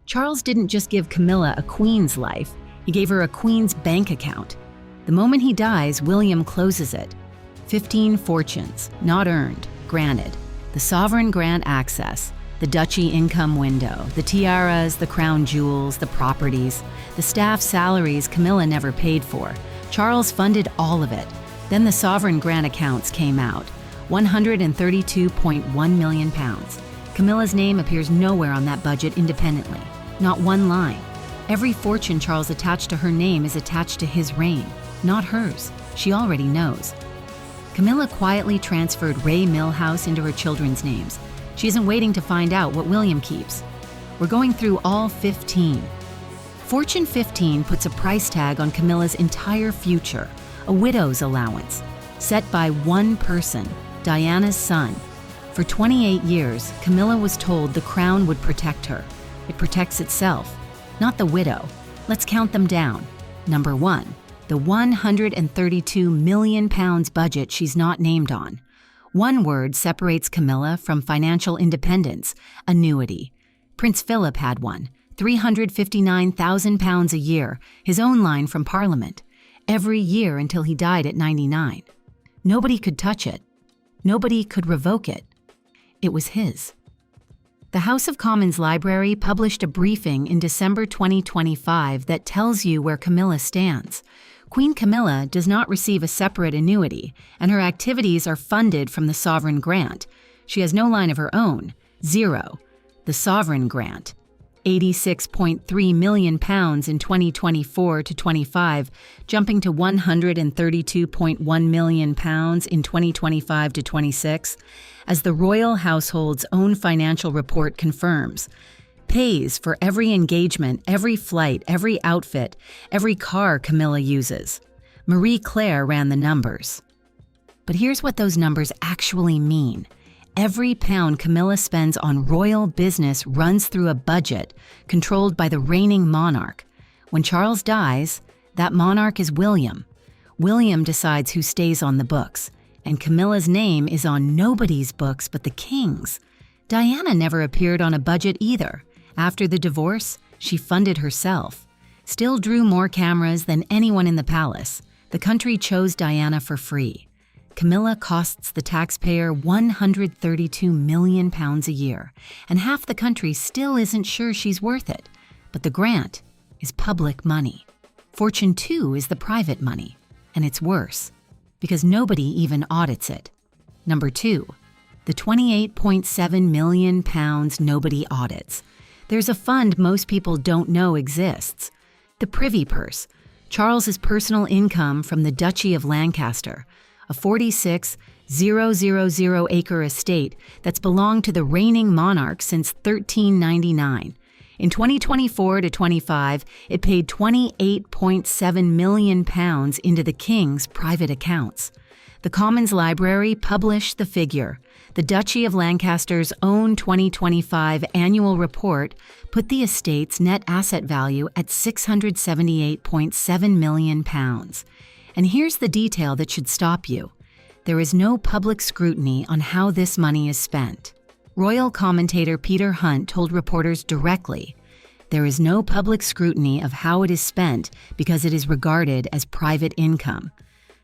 Charles didn't just give Camilla a queen's life, he gave her a queen's bank account. The moment he dies, William closes it. 15 fortunes, not earned, granted. The sovereign grant access, the duchy income window, the tiaras, the crown jewels, the properties, the staff salaries Camilla never paid for. Charles funded all of it. Then the sovereign grant accounts came out, £132.1 million. Camilla's name appears nowhere on that budget independently, not one line. Every fortune Charles attached to her name is attached to his reign, not hers. She already knows. Camilla quietly transferred Ray Millhouse into her children's names. She isn't waiting to find out what William keeps. We're going through all 15. Fortune 15 puts a price tag on Camilla's entire future, a widow's allowance, set by one person, Diana's son. For 28 years, Camilla was told the crown would protect her. It protects itself, not the widow. Let's count them down. Number 1, the £132 million budget she's not named on. One word separates Camilla from financial independence: annuity. Prince Philip had one, £359,000 a year, his own line from Parliament, every year until he died at 99. Nobody could touch it. Nobody could revoke it. It was his. The House of Commons Library published a briefing in December 2025 that tells you where Camilla stands. Queen Camilla does not receive a separate annuity, and her activities are funded from the sovereign grant. She has no line of her own, zero. The sovereign grant, £86.3 million in 2024 to 25, jumping to £132.1 million in 2025 to 26, as the royal household's own financial report confirms. Pays for every engagement, every flight, every outfit, every car Camilla uses. Marie Claire ran the numbers. But here's what those numbers actually mean. Every pound Camilla spends on royal business runs through a budget controlled by the reigning monarch. When Charles dies, that monarch is William. William decides who stays on the books, and Camilla's name is on nobody's books but the king's. Diana never appeared on a budget either. After the divorce, she funded herself. Still drew more cameras than anyone in the palace. The country chose Diana for free. Camilla costs the taxpayer £132 million a year, and half the country still isn't sure she's worth it. But the grant is public money. Fortune 2 is the private money, and it's worse, because nobody even audits it. Number 2, the £28.7 million nobody audits. There's a fund most people don't know exists. The Privy Purse, Charles's personal income from the Duchy of Lancaster, a 46,000-acre estate that's belonged to the reigning monarch since 1399. In 2024 to 25, it paid £28.7 million into the king's private accounts. The Commons Library published the figure. The Duchy of Lancaster's own 2025 annual report put the estate's net asset value at £678.7 million. And here's the detail that should stop you. There is no public scrutiny on how this money is spent. Royal commentator Peter Hunt told reporters directly, "There is no public scrutiny of how it is spent because it is regarded as private income."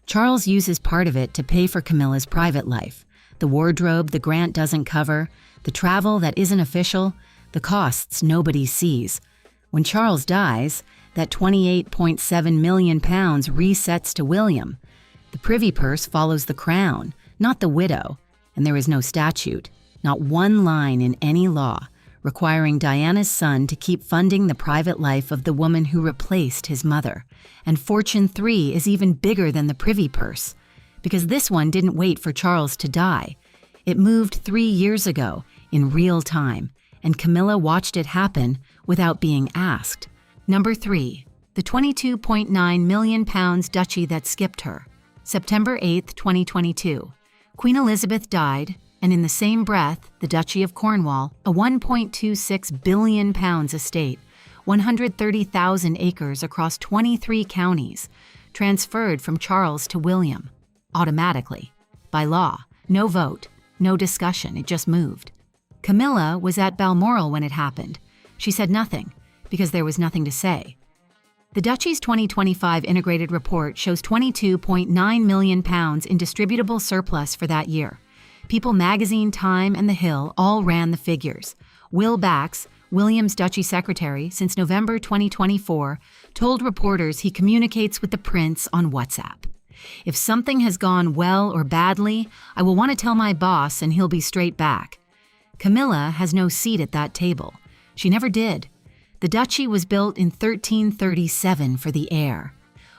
Charles uses part of it to pay for Camilla's private life. The wardrobe the grant doesn't cover, the travel that isn't official, the costs nobody sees. When Charles dies, that £28.7 million resets to William. The Privy Purse follows the crown, not the widow, and there is no statute, not one line in any law, requiring Diana's son to keep funding the private life of the woman who replaced his mother. And Fortune 3 is even bigger than the Privy Purse, because this one didn't wait for Charles to die. It moved 3 years ago, in real time, and Camilla watched it happen without being asked. Number 3, the £22.9 million duchy that skipped her. September 8, 2022. Queen Elizabeth died, and in the same breath, the Duchy of Cornwall, a £1.26 billion estate, 130,000 acres across 23 counties, transferred from Charles to William, automatically, by law, no vote, no discussion, it just moved. Camilla was at Balmoral when it happened. She said nothing, because there was nothing to say. The Duchy's 2025 integrated report shows £22.9 million in distributable surplus for that year. People Magazine, Time, and The Hill all ran the figures. Will Bax, William's Duchy secretary since November 2024, told reporters he communicates with the prince on WhatsApp. If something has gone well or badly, I will want to tell my boss and he'll be straight back. Camilla has no seat at that table. She never did. The duchy was built in 1337 for the heir.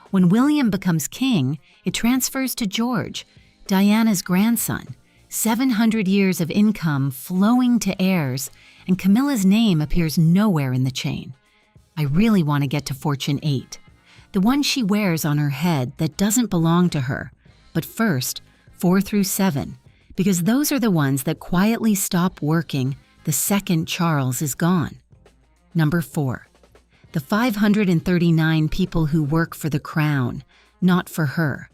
When William becomes king, it transfers to George, Diana's grandson. 700 years of income flowing to heirs, and Camilla's name appears nowhere in the chain. I really want to get to Fortune 8, the one she wears on her head that doesn't belong to her. But first, 4 through 7, because those are the ones that quietly stop working the second Charles is gone. Number 4, the 539 people who work for the crown, not for her.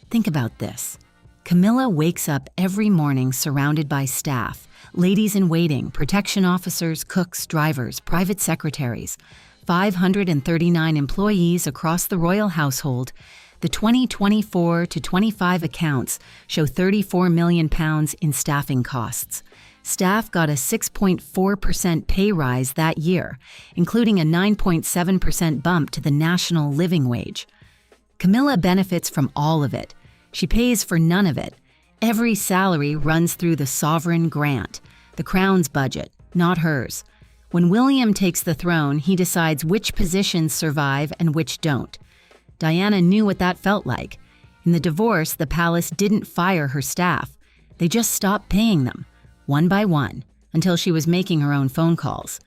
Think about this. Camilla wakes up every morning surrounded by staff, ladies-in-waiting, protection officers, cooks, drivers, private secretaries, 539 employees across the royal household. The 2024 to 25 accounts show £34 million in staffing costs. Staff got a 6.4% pay rise that year, including a 9.7% bump to the national living wage. Camilla benefits from all of it. She pays for none of it. Every salary runs through the sovereign grant, the crown's budget, not hers. When William takes the throne, he decides which positions survive and which don't. Diana knew what that felt like. In the divorce, the palace didn't fire her staff. They just stopped paying them, one by one, until she was making her own phone calls.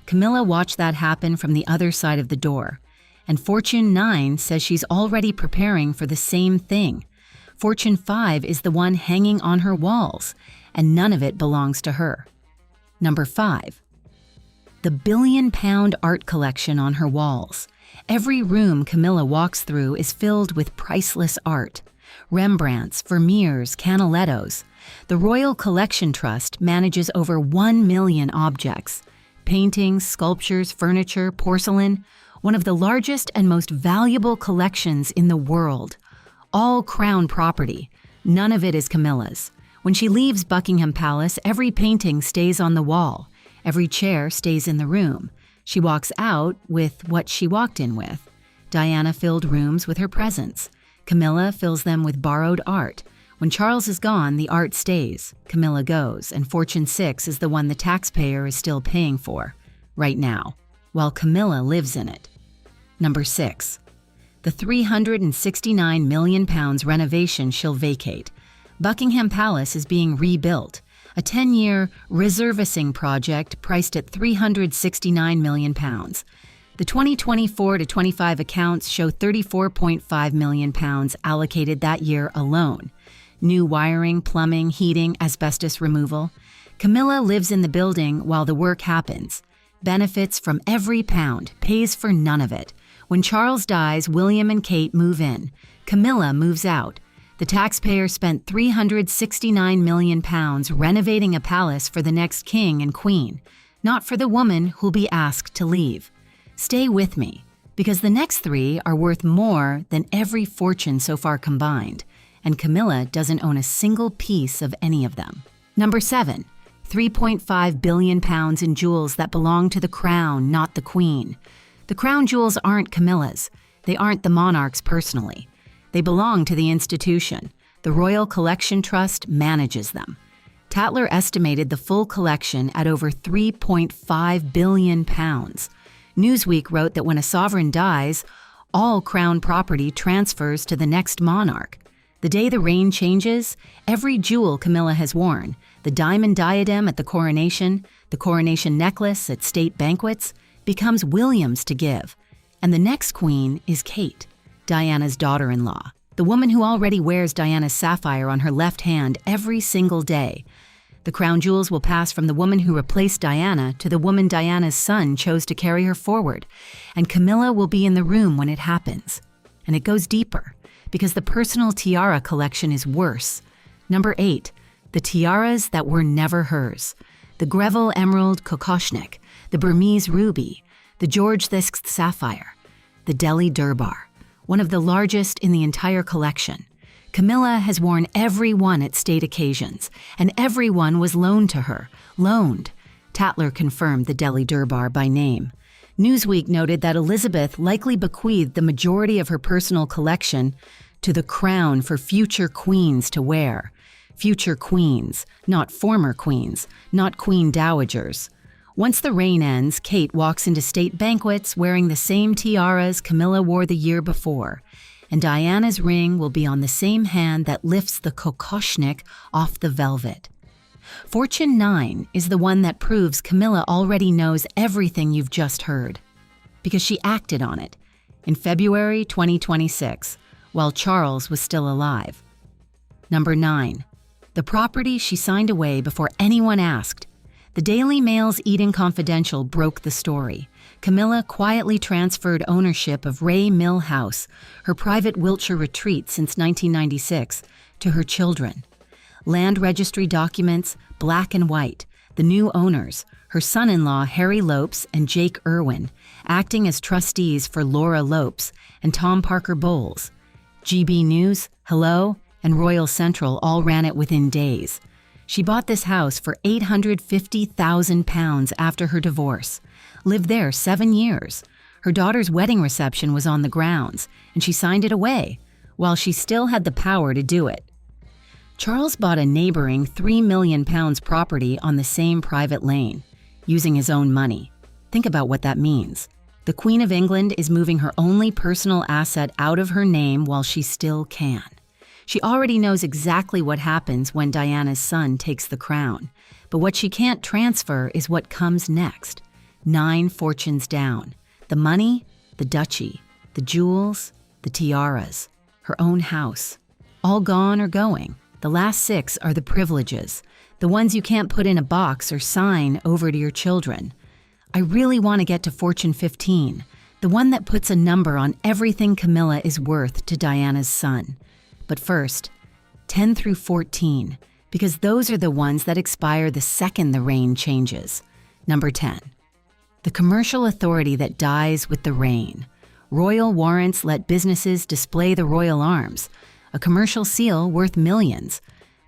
Camilla watched that happen from the other side of the door. And Fortune 9 says she's already preparing for the same thing. Fortune 5 is the one hanging on her walls, and none of it belongs to her. Number 5. The billion-pound art collection on her walls. Every room Camilla walks through is filled with priceless art. Rembrandts, Vermeers, Canalettos. The Royal Collection Trust manages over 1 million objects. Paintings, sculptures, furniture, porcelain. One of the largest and most valuable collections in the world. All crown property. None of it is Camilla's. When she leaves Buckingham Palace, every painting stays on the wall. Every chair stays in the room. She walks out with what she walked in with. Diana filled rooms with her presence. Camilla fills them with borrowed art. When Charles is gone, the art stays. Camilla goes, and Fortune 6 is the one the taxpayer is still paying for, right now, while Camilla lives in it. Number 6. The £369 million renovation she'll vacate. Buckingham Palace is being rebuilt. A 10-year resurfacing project priced at £369 million. The 2024 to 25 accounts show £34.5 million allocated that year alone. New wiring, plumbing, heating, asbestos removal. Camilla lives in the building while the work happens. Benefits from every pound, pays for none of it. When Charles dies, William and Kate move in. Camilla moves out. The taxpayer spent £369 million renovating a palace for the next king and queen, not for the woman who'll be asked to leave. Stay with me, because the next 3 are worth more than every fortune so far combined, and Camilla doesn't own a single piece of any of them. Number 7. £3.5 billion in jewels that belong to the crown, not the queen. The crown jewels aren't Camilla's. They aren't the monarch's personally. They belong to the institution. The Royal Collection Trust manages them. Tatler estimated the full collection at over £3.5 billion. Newsweek wrote that when a sovereign dies, all crown property transfers to the next monarch. The day the reign changes, every jewel Camilla has worn, the diamond diadem at the coronation necklace at state banquets, becomes William's to give. And the next queen is Kate, Diana's daughter-in-law, the woman who already wears Diana's sapphire on her left hand every single day. The crown jewels will pass from the woman who replaced Diana to the woman Diana's son chose to carry her forward, and Camilla will be in the room when it happens. And it goes deeper, because the personal tiara collection is worse. Number 8, the tiaras that were never hers. The Greville Emerald Kokoshnik, the Burmese ruby, the George VI sapphire, the Delhi Durbar, one of the largest in the entire collection. Camilla has worn every one at state occasions, and every one was loaned to her. Loaned. Tatler confirmed the Delhi Durbar by name. Newsweek noted that Elizabeth likely bequeathed the majority of her personal collection to the crown for future queens to wear. Future queens, not former queens, not queen dowagers. Once the reign ends, Kate walks into state banquets wearing the same tiaras Camilla wore the year before, and Diana's ring will be on the same hand that lifts the kokoshnik off the velvet. Fortune 9 is the one that proves Camilla already knows everything you've just heard, because she acted on it in February 2026, while Charles was still alive. Number 9. The property she signed away before anyone asked. The Daily Mail's Eden Confidential broke the story. Camilla quietly transferred ownership of Ray Mill House, her private Wiltshire retreat since 1996, to her children. Land registry documents, black and white, the new owners, her son-in-law Harry Lopes and Jake Irwin, acting as trustees for Laura Lopes and Tom Parker Bowles. GB News, Hello, and Royal Central all ran it within days. She bought this house for £850,000 after her divorce, lived there 7 years. Her daughter's wedding reception was on the grounds, and she signed it away, while she still had the power to do it. Charles bought a neighboring £3 million property on the same private lane, using his own money. Think about what that means. The Queen of England is moving her only personal asset out of her name while she still can. She already knows exactly what happens when Diana's son takes the crown, but what she can't transfer is what comes next. 9 fortunes down. The money, the duchy, the jewels, the tiaras, her own house. All gone or going. The last 6 are the privileges, the ones you can't put in a box or sign over to your children. I really want to get to Fortune 15, the one that puts a number on everything Camilla is worth to Diana's son. But first, 10 through 14, because those are the ones that expire the second the reign changes. Number 10. The commercial authority that dies with the reign. Royal warrants let businesses display the royal arms. A commercial seal worth millions.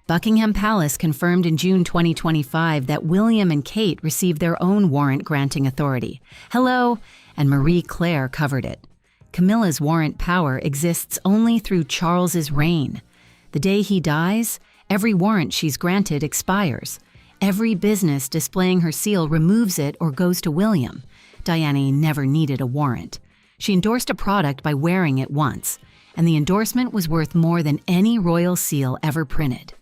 Buckingham Palace confirmed in June 2025 that William and Kate received their own warrant-granting authority. Hello, and Marie Claire covered it. Camilla's warrant power exists only through Charles's reign. The day he dies, every warrant she's granted expires. Every business displaying her seal removes it or goes to William. Diana never needed a warrant. She endorsed a product by wearing it once, and the endorsement was worth more than any royal seal ever printed.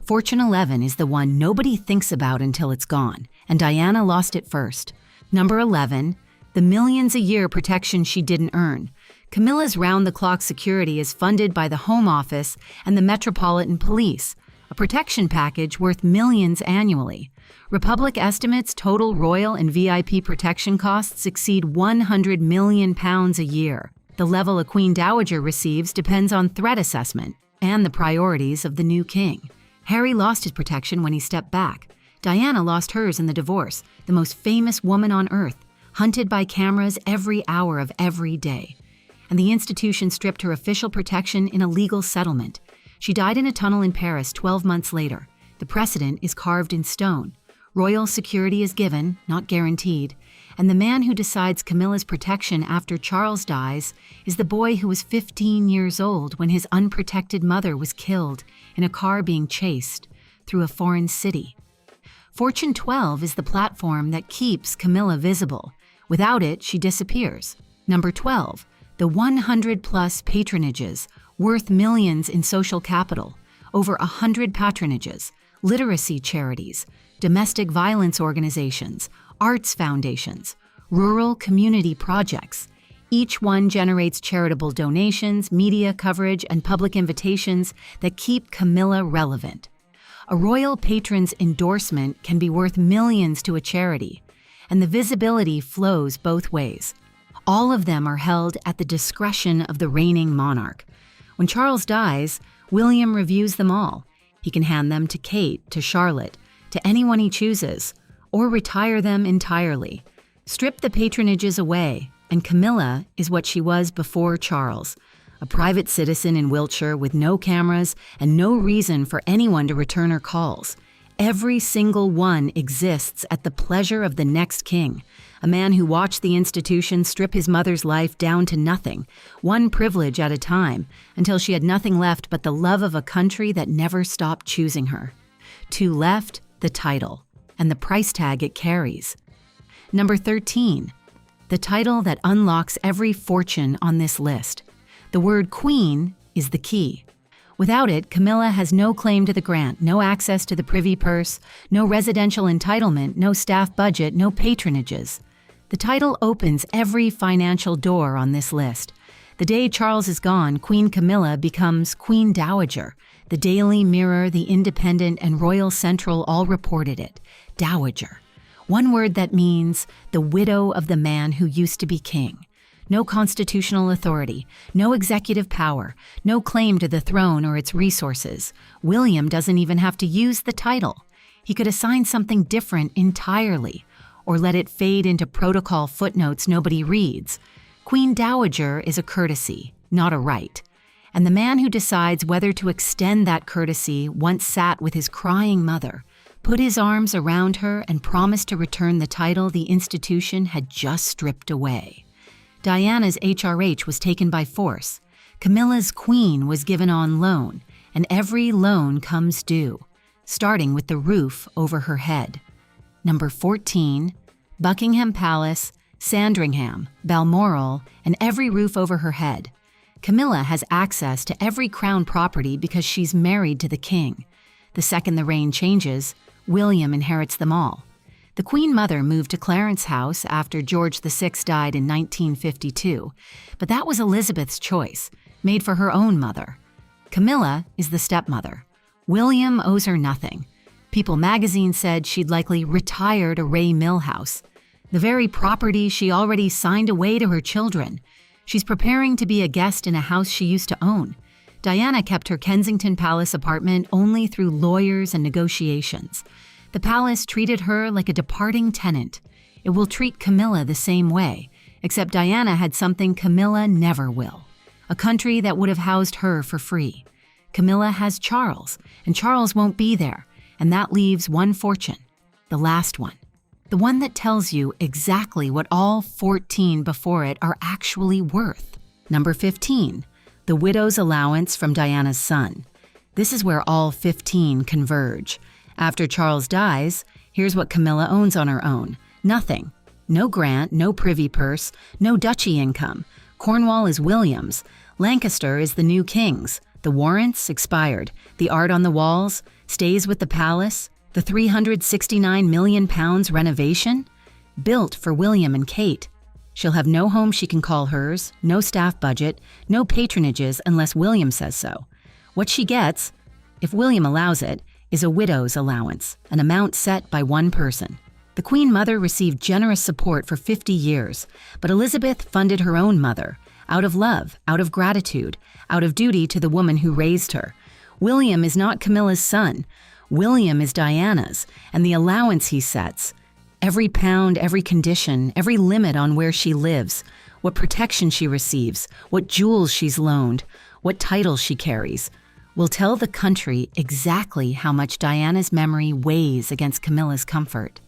Fortune 11 is the one nobody thinks about until it's gone, and Diana lost it first. Number 11, the millions a year protection she didn't earn. Camilla's round-the-clock security is funded by the Home Office and the Metropolitan Police, a protection package worth millions annually. Republic estimates total royal and VIP protection costs exceed £100 million a year. The level a Queen Dowager receives depends on threat assessment and the priorities of the new king. Harry lost his protection when he stepped back. Diana lost hers in the divorce, the most famous woman on earth, hunted by cameras every hour of every day. And the institution stripped her official protection in a legal settlement. She died in a tunnel in Paris 12 months later. The precedent is carved in stone. Royal security is given, not guaranteed, and the man who decides Camilla's protection after Charles dies is the boy who was 15 years old when his unprotected mother was killed in a car being chased through a foreign city. Fortune 12 is the platform that keeps Camilla visible. Without it, she disappears. Number 12, the 100-plus patronages, worth millions in social capital, over 100 patronages, literacy charities, domestic violence organizations, arts foundations, rural community projects. Each one generates charitable donations, media coverage, and public invitations that keep Camilla relevant. A royal patron's endorsement can be worth millions to a charity, and the visibility flows both ways. All of them are held at the discretion of the reigning monarch. When Charles dies, William reviews them all. He can hand them to Kate, to Charlotte, to anyone he chooses, or retire them entirely. Strip the patronages away, and Camilla is what she was before Charles, a private citizen in Wiltshire with no cameras and no reason for anyone to return her calls. Every single one exists at the pleasure of the next king, a man who watched the institution strip his mother's life down to nothing, one privilege at a time, until she had nothing left but the love of a country that never stopped choosing her. Two left, the title, and the price tag it carries. Number 13, the title that unlocks every fortune on this list. The word queen is the key. Without it, Camilla has no claim to the grant, no access to the privy purse, no residential entitlement, no staff budget, no patronages. The title opens every financial door on this list. The day Charles is gone, Queen Camilla becomes Queen Dowager. The Daily Mirror, The Independent, and Royal Central all reported it. Dowager. One word that means the widow of the man who used to be king. No constitutional authority, no executive power, no claim to the throne or its resources. William doesn't even have to use the title. He could assign something different entirely, or let it fade into protocol footnotes nobody reads. Queen Dowager is a courtesy, not a right. And the man who decides whether to extend that courtesy once sat with his crying mother, put his arms around her, and promised to return the title the institution had just stripped away. Diana's HRH was taken by force. Camilla's queen was given on loan, and every loan comes due, starting with the roof over her head. Number 14, Buckingham Palace, Sandringham, Balmoral, and every roof over her head. Camilla has access to every crown property because she's married to the king. The second the reign changes, William inherits them all. The Queen Mother moved to Clarence House after George VI died in 1952, but that was Elizabeth's choice, made for her own mother. Camilla is the stepmother. William owes her nothing. People magazine said she'd likely retire to Ray Mill House, the very property she already signed away to her children. She's preparing to be a guest in a house she used to own. Diana kept her Kensington Palace apartment only through lawyers and negotiations. The palace treated her like a departing tenant. It will treat Camilla the same way, except Diana had something Camilla never will, a country that would have housed her for free. Camilla has Charles, and Charles won't be there, and that leaves one fortune, the last one, the one that tells you exactly what all 14 before it are actually worth. Number 15, the widow's allowance from Diana's son. This is where all 15 converge. After Charles dies, here's what Camilla owns on her own. Nothing. No grant, no privy purse, no duchy income. Cornwall is William's. Lancaster is the new king's. The warrants expired. The art on the walls stays with the palace. The £369 million renovation? Built for William and Kate. She'll have no home she can call hers, no staff budget, no patronages unless William says so. What she gets, if William allows it, is a widow's allowance, an amount set by one person. The Queen Mother received generous support for 50 years, but Elizabeth funded her own mother, out of love, out of gratitude, out of duty to the woman who raised her. William is not Camilla's son. William is Diana's, and the allowance he sets, every pound, every condition, every limit on where she lives, what protection she receives, what jewels she's loaned, what titles she carries, will tell the country exactly how much Diana's memory weighs against Camilla's comfort.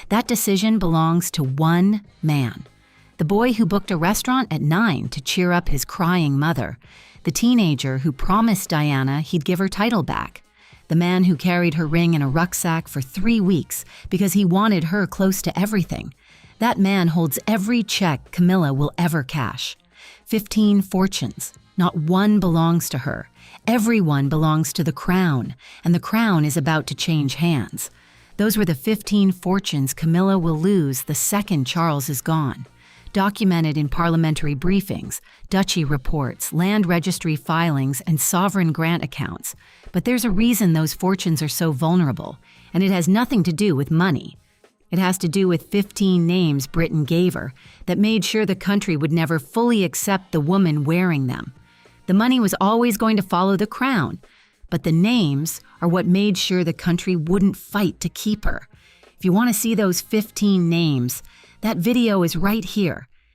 That decision belongs to one man, the boy who booked a restaurant at 9 to cheer up his crying mother, the teenager who promised Diana he'd give her title back, the man who carried her ring in a rucksack for 3 weeks because he wanted her close to everything. That man holds every check Camilla will ever cash. 15 fortunes. Not one belongs to her. Everyone belongs to the crown, and the crown is about to change hands. Those were the 15 fortunes Camilla will lose the second Charles is gone. Documented in parliamentary briefings, duchy reports, land registry filings, and sovereign grant accounts. But there's a reason those fortunes are so vulnerable, and it has nothing to do with money. It has to do with 15 names Britain gave her that made sure the country would never fully accept the woman wearing them. The money was always going to follow the crown, but the names are what made sure the country wouldn't fight to keep her. If you want to see those 15 names, That video is right here.